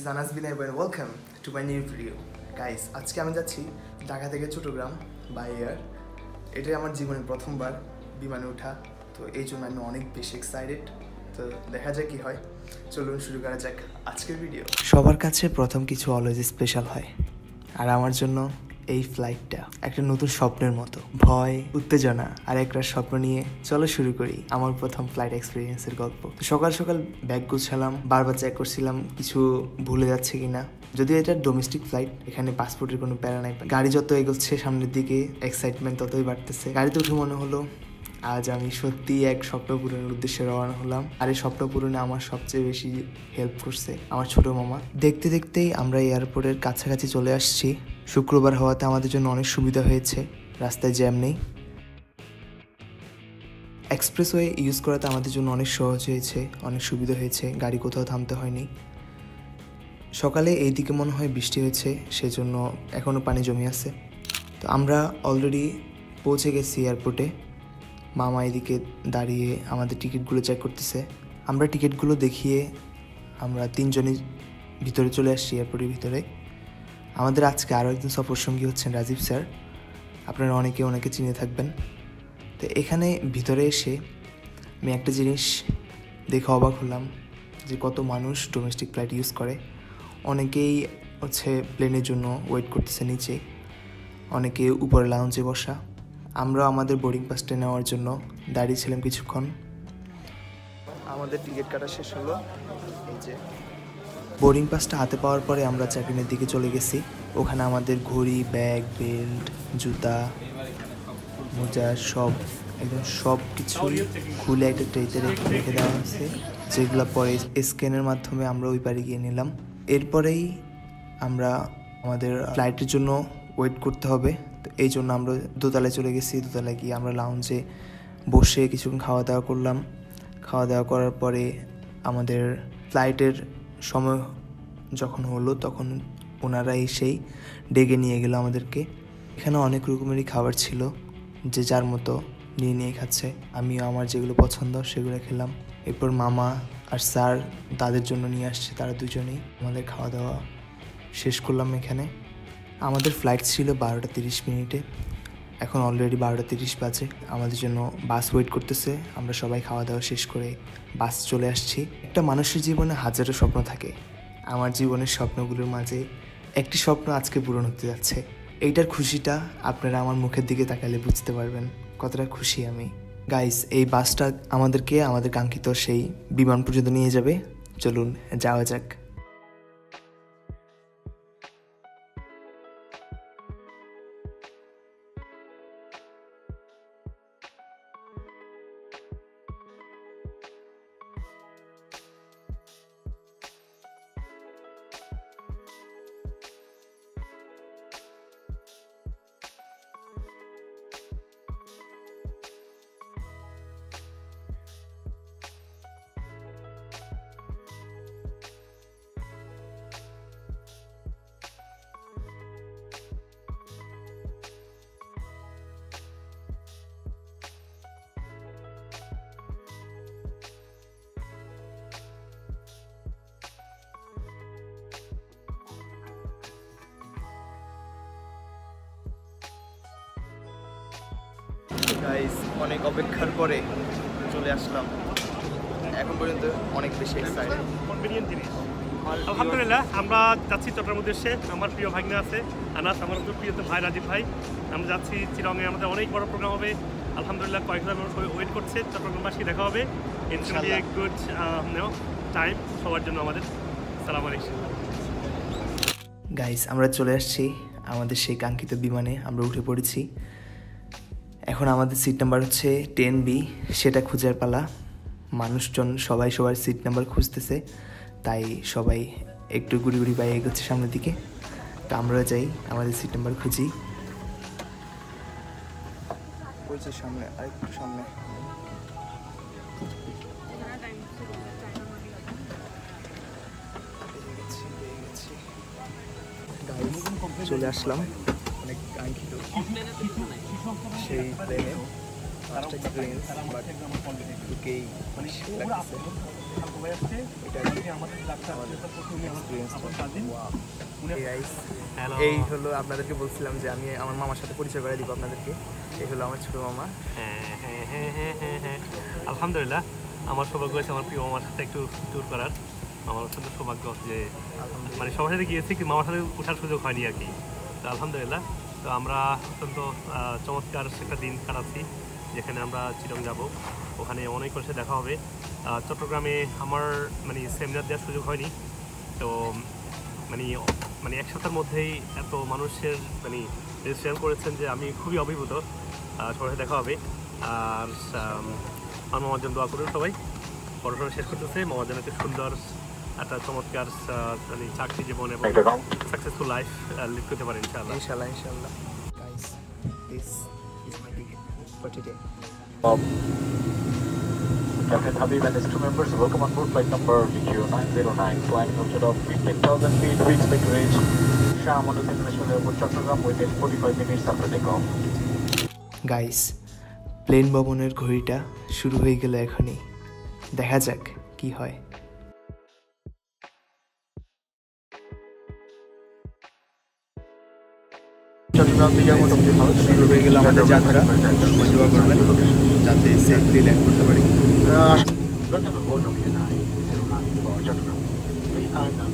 is Anas Binay and welcome to my new video. Guys, আজকে আমি যাচ্ছি ঢাকা থেকে চট্টগ্রাম বাই এয়ার। এটাই আমার জীবনের প্রথমবার বিমানে ওঠা, তো এই জন্য আমি অনেক বেশি এক্সাইটেড। তো দেখা যাক কি হয়, চলুন শুরু করা যাক আজকের ভিডিও। সবার কাছে প্রথম কিছু অলওয়েজ স্পেশাল হয়, আর আমার জন্য এই ফ্লাইটটা একটা নতুন স্বপ্নের মতো। ভয়, উত্তেজনা আর একটা স্বপ্ন নিয়ে চলো শুরু করি আমার প্রথম ফ্লাইট এক্সপিরিয়েন্সের গল্প। সকাল সকাল ব্যাগ গুছালাম, বারবার চেক করছিলাম কিছু ভুলে যাচ্ছে কিনা। যদিও এটা ডোমেস্টিক ফ্লাইট, এখানে পাসপোর্টের কোনো প্যারা নাই। গাড়ি যত এগোচ্ছে সামনের দিকে, এক্সাইটমেন্ট ততই বাড়তেছে। গাড়িতে উঠে মনে হলো আজ আমি সত্যি এক স্বপ্ন পূরণের উদ্দেশ্যে রওনা হলাম। আর এই স্বপ্ন পূরণে আমার সবচেয়ে বেশি হেল্প করছে আমার ছোট মামা। দেখতে দেখতেই আমরা এয়ারপোর্টের কাছাকাছি চলে আসছি। শুক্রবার হওয়াতে আমাদের জন্য অনেক সুবিধা হয়েছে, রাস্তায় জ্যাম নেই। এক্সপ্রেসওয়ে ইউজ করাতে আমাদের জন্য অনেক সহজ হয়েছে, অনেক সুবিধা হয়েছে, গাড়ি কোথাও থামতে হয়নি। সকালে এইদিকে মনে হয় বৃষ্টি হয়েছে, সেজন্য এখনও পানি জমে আছে। তো আমরা অলরেডি পৌঁছে গেছি এয়ারপোর্টে। মামা এদিকে দাঁড়িয়ে আমাদের টিকিটগুলো চেক করতেছে। আমরা টিকিটগুলো দেখিয়ে আমরা তিনজনই ভিতরে চলে আসছি এয়ারপোর্টের ভিতরে। আমাদের আজকে আরও একজন সফরসঙ্গী হচ্ছেন রাজীব স্যার, আপনারা অনেকে চিনে থাকবেন। তো এখানে ভিতরে এসে আমি একটা জিনিস দেখে অবাক হলাম যে কত মানুষ ডোমেস্টিক ফ্লাইট ইউজ করে। অনেকেই প্লেনের জন্য ওয়েট করতেছে নিচে, অনেকে উপরে লাউঞ্জে বসা। আমরা আমাদের বোর্ডিং পাসটা নেওয়ার জন্য দাঁড়িয়েছিলাম কিছুক্ষণ। আমাদের টিকিট কাটা শেষ হলো। এই যে বোর্ডিং পাসটা হাতে পাওয়ার পরে আমরা চেকিংয়ের দিকে চলে গেছি। ওখানে আমাদের ঘড়ি, ব্যাগ, বেল্ট, জুতা, মোজা সব কিছু খুলে একটা ট্রেতে রেখে দেওয়া হয়েছে, যেগুলো পরে স্ক্যানের মাধ্যমে আমরা ওই পারে গিয়ে নিলাম। এরপরেই আমরা আমাদের ফ্লাইটের জন্য ওয়েট করতে হবে। তো এই জন্য আমরা দোতলায় চলে গেছি। দোতলায় গিয়ে আমরা লাউঞ্জে বসে কিছুক্ষণ খাওয়া দাওয়া করলাম। খাওয়া দাওয়া করার পরে আমাদের ফ্লাইটের সময় যখন হলো তখন ওনারা এসেই ডেকে নিয়ে গেল আমাদেরকে। এখানে অনেক রকমেরই খাবার ছিল, যে যার মতো নিয়ে খাচ্ছে। আমিও আমার যেগুলো পছন্দ সেগুলো খেলাম। এরপর মামা আর স্যার তাদের জন্য নিয়ে আসছে, তারা দুজনেই। আমাদের খাওয়া দাওয়া শেষ করলাম এখানে। আমাদের ফ্লাইট ছিল 12টা 30 মিনিটে। এখন অলরেডি 12টা 30 বাজে। আমাদের জন্য বাস ওয়েট করতেছে। আমরা সবাই খাওয়া দাওয়া শেষ করে বাস চলে আসছি। একটা মানুষের জীবনে হাজারো স্বপ্ন থাকে। আমার জীবনের স্বপ্নগুলোর মাঝে একটি স্বপ্ন আজকে পূরণ হতে যাচ্ছে। এইটার খুশিটা আপনারা আমার মুখের দিকে তাকালে বুঝতে পারবেন কতটা খুশি আমি। গাইস, এই বাসটা আমাদেরকে আমাদের কাঙ্ক্ষিত সেই বিমান পর্যন্ত নিয়ে যাবে। চলুন যাওয়া যাক। গাইস, অনেক অপেক্ষার পরে চলে আসলাম। এখন পর্যন্ত অনেক বেশি এক্সাইটেড। আলহামদুলিল্লাহ, আমরা যাচ্ছি চট্টগ্রাম উদ্দেশ্যে। আমার প্রিয় ভাগ্নে আছে আনাস, আমার প্রিয় ভাই রাজীব ভাই। আমরা যাচ্ছি চিরঙে। আমাদের অনেক বড় প্রোগ্রাম হবে আলহামদুলিল্লাহ। কয়েকজন মানুষ ওয়েট করছে, চট্টগ্রামবাসী দেখা হবে। It's gonna B a good time সবার জন্য আমাদের। আসসালামু আলাইকুম। গাইস, আমরা চলে আসছি আমাদের সেই কাঙ্ক্ষিত বিমানে। আমরা উঠে পড়েছি। এখন আমাদের সিট নাম্বার হচ্ছে 10B, সেটা খুঁজার পালা। মানুষজন সবাই সবার সিট নাম্বার খুঁজতেছে, তাই সবাই একটু গুড়ি পায়ে এগোচ্ছে সামনের দিকে। তো আমরা যাই আমাদের সিট নাম্বার খুঁজি। সামনে আরেকটু সামনে চলে আসলাম অনেক কাঙ্ক্ষিত সেই প্লেনে। ফার্স্ট এক্সপিরিয়েন্স বাট ওকেই মানে লাগছে এটা আমাদের ডাক্তার প্রথমে এই হলো আপনাদেরকে বলছিলাম যে আমি আমার মামার সাথে পরিচয় করে দিব আপনাদেরকে। এই হলো আমার ছোট মামা। হ্যাঁ আলহামদুলিল্লাহ আমার সৌভাগ্য হয়েছে আমার প্রিয় মামার সাথে একটু ট্যুর করার। আমার অত্যন্ত সৌভাগ্য যে মানে সবার সাথে গিয়েছি কিন্তু মামার সাথে ওঠার সুযোগ হয়নি আর কি। তো আলহামদুলিল্লাহ তো আমরা অত্যন্ত চমৎকার একটা দিন কাটাচ্ছি যেখানে আমরা চিরং যাব, ওখানে অনেক মানুষের দেখা হবে। চট্টগ্রামে আমার মানে সেমিনার দেওয়ার সুযোগ হয়নি, তো মানে এক সপ্তাহের মধ্যেই এত মানুষের মানে রেজিস্ট্রেশন করেছেন যে আমি খুবই অভিভূত। সবাই দেখা হবে। আর আমার মামার জন্য দোয়া করুন সবাই। পড়াশোনা শেষ করতেছে, মামার জন্য একটা সুন্দর একটা চমৎকার মানে চাকরি জীবন এবং সাকসেসফুল লাইফ লিড করতে পারে ইনশাআল্লাহ। ইনশাআল্লাহ guys, this is my ticket for today. Captain Habib and his crew members, welcome on board flight number VQ909, flying altitude of 15,000 feet. We expect to reach Shah Amanat International Airport, Chattogram within 45 minutes after takeoff. Guys, plane ভবনের ঘড়িটা শুরু হয়ে গেল এখনই। দেখা যাক কি হয়। চট্টগ্রাম থেকে মোটামুটি ভালো শুরু হয়ে গেল আমাদের যাত্রা। দোয়া করবেন যাতে সেফলি ল্যান্ড করতে পারি। Welcome aboard VQ909 for Chattogram. We are now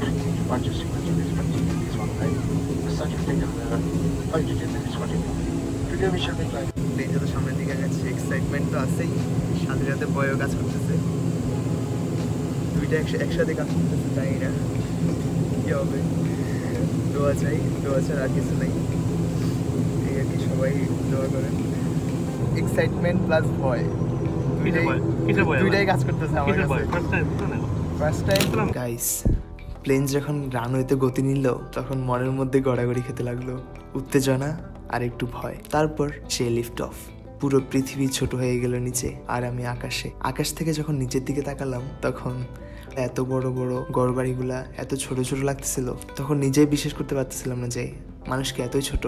taking departure sequence of this particular one night. The sun will take 5 to 10 minutes for takeoff. Today we shall be flying. Plane যত সামনের দিকে যাচ্ছে excitement তো আছেই, সাথে সাথে ভয়ও কাজ করতেছে। দুইটা একসাথে কাজ করতেছে, তাই না কি হবে। দোয়া চাই, দোয়া ছাড়া আর কিছু নাই। এই আর কি, সবাই দোয়া করেন। এক্সাইটমেন্ট প্লাস ভয় দুইটাই কাজ করতেছে আমার কাছে। ফার্স্ট টাইম গাইস, প্লেন যখন রানওয়েতে গতি নিল তখন মনের মধ্যে গড়াগড়ি খেতে লাগলো, উত্তেজনা আর একটু ভয়। তারপর সে লিফট অফ। পুরো পৃথিবী ছোট হয়ে গেল নিচে, আর আমি আকাশে। আকাশ থেকে যখন নিচের দিকে তাকালাম তখন এত বড় বড় ঘরবাড়িগুলা এত ছোট ছোট লাগতেছিল, তখন নিজেই বিশ্বাস করতে পারতেছিলাম না যে মানুষকে এতই ছোট।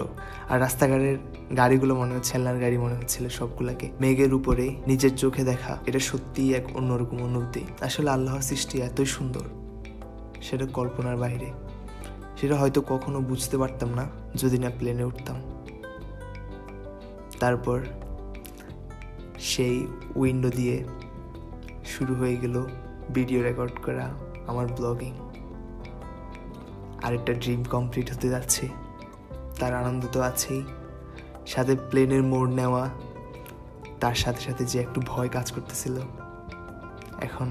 আর রাস্তাঘাটের গাড়িগুলো মনে হচ্ছে খেলনার গাড়ি মনে হচ্ছিল সবগুলাকে। মেঘের উপরে নিজের চোখে দেখা, এটা সত্যিই এক অন্যরকম অনুভূতি। আসলে আল্লাহর সৃষ্টি এতই সুন্দর, সেটা কল্পনার বাইরে। সেটা হয়তো কখনো বুঝতে পারতাম না যদি না প্লেনে উঠতাম। তারপর সেই উইন্ডো দিয়ে শুরু হয়ে গেল ভিডিও রেকর্ড করা আমার ব্লগিং। আরেকটা ড্রিম কমপ্লিট হতে যাচ্ছে, তার আনন্দ তো আছেই, সাথে প্লেনের মোড় নেওয়া, তার সাথে সাথে যে একটু ভয় কাজ করতেছিল। এখন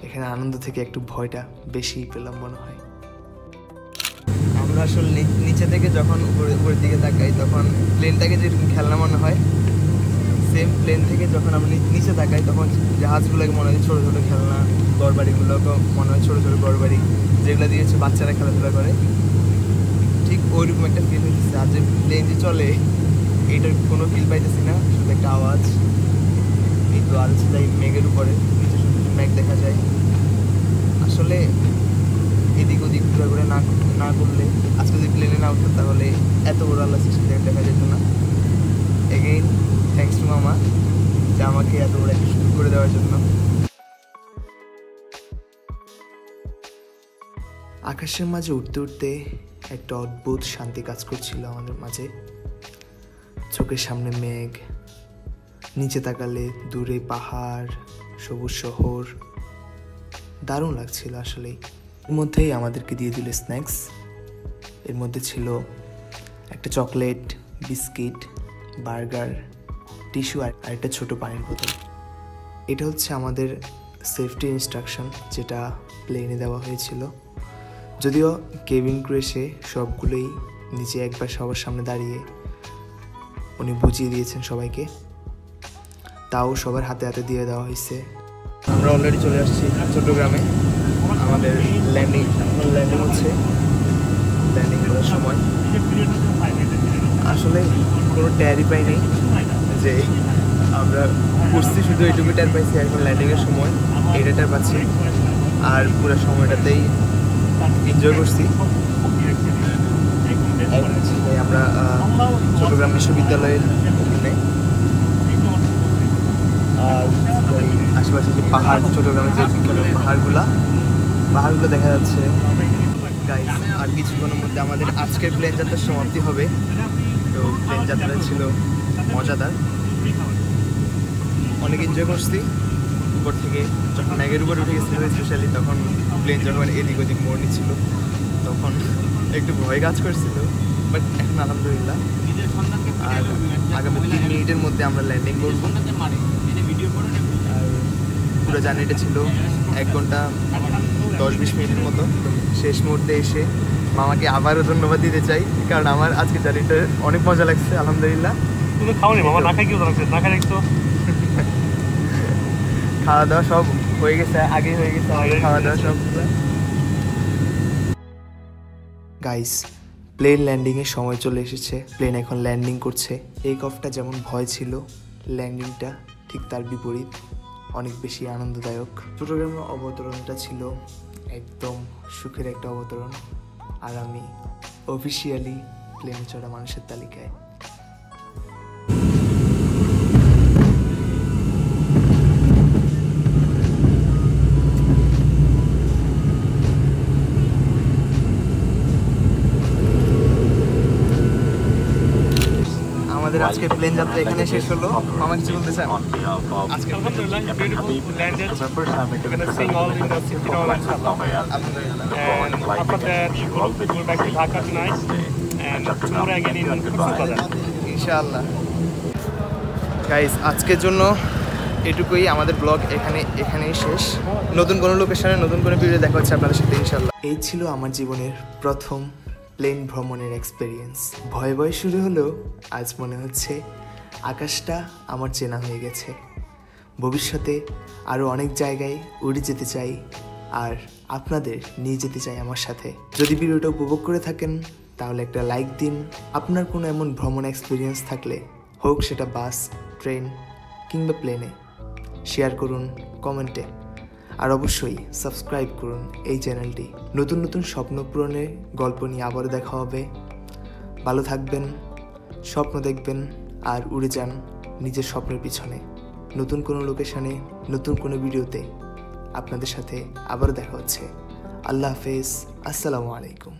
এখানে আনন্দ থেকে একটু ভয়টা বেশি পেলাম মনে হয়। আমরা আসলে নিচে থেকে যখন উপরের দিকে তাকাই তখন প্লেনটাকে যেরকম খেলনা মনে হয়, সেম প্লেন থেকে যখন আমরা নিচে তাকাই তখন জাহাজগুলোকে মনে হয় ছোটো ছোটো খেলনা, ঘরবাড়িগুলোকে মনে হয় ছোটো ছোটো ঘরবাড়ি, যেগুলো দিয়ে হচ্ছে বাচ্চারা খেলাধুলা করে। ঠিক ওইরকম একটা ফিল হইতেছে। আর যে প্লেন যে চলে এইটার কোনো ফিল পাইতেছি না, শুধু একটা আওয়াজ। এই তো আর তাই মেঘের উপরে নিচে শুধু মেঘ দেখা যায়। আসলে এদিক ওদিক ঘুরে ঘুরে না করলে, আজকে যদি প্লেনে না উঠতো তাহলে এত বড় আল্লাহ সৃষ্টি দেখা যেত না। এগেইন থ্যাঙ্কস টু মামা যে আমাকে এত বড় একটা শুরু করে দেওয়ার জন্য। আকাশের মাঝে উঠতে উঠতে একটা অদ্ভুত শান্তি কাজ করছিল আমাদের মাঝে। চোখের সামনে মেঘ, নিচে তাকালে দূরে পাহাড়, সবুজ শহর, দারুণ লাগছিল আসলেই। এর মধ্যেই আমাদেরকে দিয়ে দিল স্ন্যাক্স। এর মধ্যে ছিল একটা চকলেট, বিস্কিট, বার্গার, টিস্যু আর একটা ছোট পানির বোতল। এটা হচ্ছে আমাদের সেফটি ইনস্ট্রাকশন যেটা প্লেনে দেওয়া হয়েছিল। যদিও কেবিন ক্রু এসে সবগুলোই নিচে একবার সবার সামনে দাঁড়িয়ে উনি বুঝিয়ে দিয়েছেন সবাইকে, তাও সবার হাতে হাতে দিয়ে দেওয়া হয়েছে। আমরা অলরেডি চলে আসছি চট্টগ্রামে। আমাদের ল্যান্ডিং হচ্ছে, ল্যান্ডিং করার সময় আসলে কোনো ট্যারই পাইনি যে আমরা করছি, শুধু এইটুকু ট্যার পাইছি। এখন ল্যান্ডিংয়ের সময় এইটা ট্যার পাচ্ছি, আর পুরো সময়টাতেই এনজয় করছি। আমরা চট্টগ্রাম বিশ্ববিদ্যালয়ের অধীনে আর এই আশেপাশে যে পাহাড়, চট্টগ্রামের যে বিখ্যাত পাহাড়গুলো দেখা যাচ্ছে। গাইস, আর কিছুক্ষণের মধ্যে আমাদের আজকের প্লেন যাত্রার সমাপ্তি হবে। তো প্লেন যাত্রা ছিল মজাদার, অনেক এনজয় করছি। উপর থেকে যখন ম্যাগের উপরে উঠে গেছিলো, স্পেশালি তখন প্লেন যখন এদিক ওদিক মোড় নিচ্ছিল তখন একটু ভয় কাজ করছিল, বাট এখন আলহামদুলিল্লাহ। আর আগামী 3 মিনিটের মধ্যে আমরা ল্যান্ডিং করব। আর পুরো জার্নিটা ছিল 1 ঘন্টা 10-20 মিনিটের মতো। শেষ মুহূর্তে এসে মামাকে আবারও ধন্যবাদ দিতে চাই, কারণ আমার আজকে জার্নিটা অনেক মজা লাগছে আলহামদুলিল্লাহ। তুমি খাওনি মামা? না খাই কি লাগছে? না খাই দেখছো? খাওয়া দাওয়া সব হয়ে গেছে, আগেই হয়ে গেছে খাওয়া দাওয়া সব। গাইস, প্লেন ল্যান্ডিংয়ের সময় চলে এসেছে। প্লেন এখন ল্যান্ডিং করছে। টেক অফটা যেমন ভয় ছিল, ল্যান্ডিংটা ঠিক তার বিপরীত, অনেক বেশি আনন্দদায়ক। চট্টগ্রামের অবতরণটা ছিল একদম সুখের একটা অবতরণ। আর আমি অফিসিয়ালি প্লেনে চড়া মানুষের তালিকায়। আমাদের আজকে প্লেন যাত্রা এখানে শেষ হলো। মামা কিছু বলতে চান? আজকে আলহামদুলিল্লাহ beautiful landed. We're gonna sing all in the city hall inshallah. And after that we'll go back to Dhaka tonight and tomorrow again in Kutsupadar. ইনশাআল্লাহ। গাইস, আজকের জন্য এটুকুই। আমাদের ব্লগ এখানেই শেষ। নতুন কোনো লোকেশনে নতুন কোনো ভিডিও দেখা হচ্ছে আপনাদের সাথে ইনশাআল্লাহ। এই ছিল আমার জীবনের প্রথম প্লেন ভ্রমণের এক্সপেরিয়েন্স। ভয়ে ভয়ে শুরু হলেও আজ মনে হচ্ছে আকাশটা আমার চেনা হয়ে গেছে। ভবিষ্যতে আরও অনেক জায়গায় উড়ে যেতে চাই আর আপনাদের নিয়ে যেতে চাই আমার সাথে। যদি ভিডিওটা উপভোগ করে থাকেন তাহলে একটা লাইক দিন। আপনার কোনো এমন ভ্রমণ এক্সপিরিয়েন্স থাকলে, হোক সেটা বাস, ট্রেন কিংবা প্লেনে, শেয়ার করুন কমেন্টে। আর অবশ্যই সাবস্ক্রাইব করুন এই চ্যানেলটি। নতুন নতুন স্বপ্ন পূরণের গল্প নিয়ে আবারও দেখা হবে। ভালো থাকবেন, স্বপ্ন দেখবেন আর উড়ে যান নিজের স্বপ্নের পিছনে। নতুন কোনো লোকেশনে নতুন কোনো ভিডিওতে আপনাদের সাথে আবারও দেখা হচ্ছে। আল্লাহ হাফেজ, আসসালামু আলাইকুম।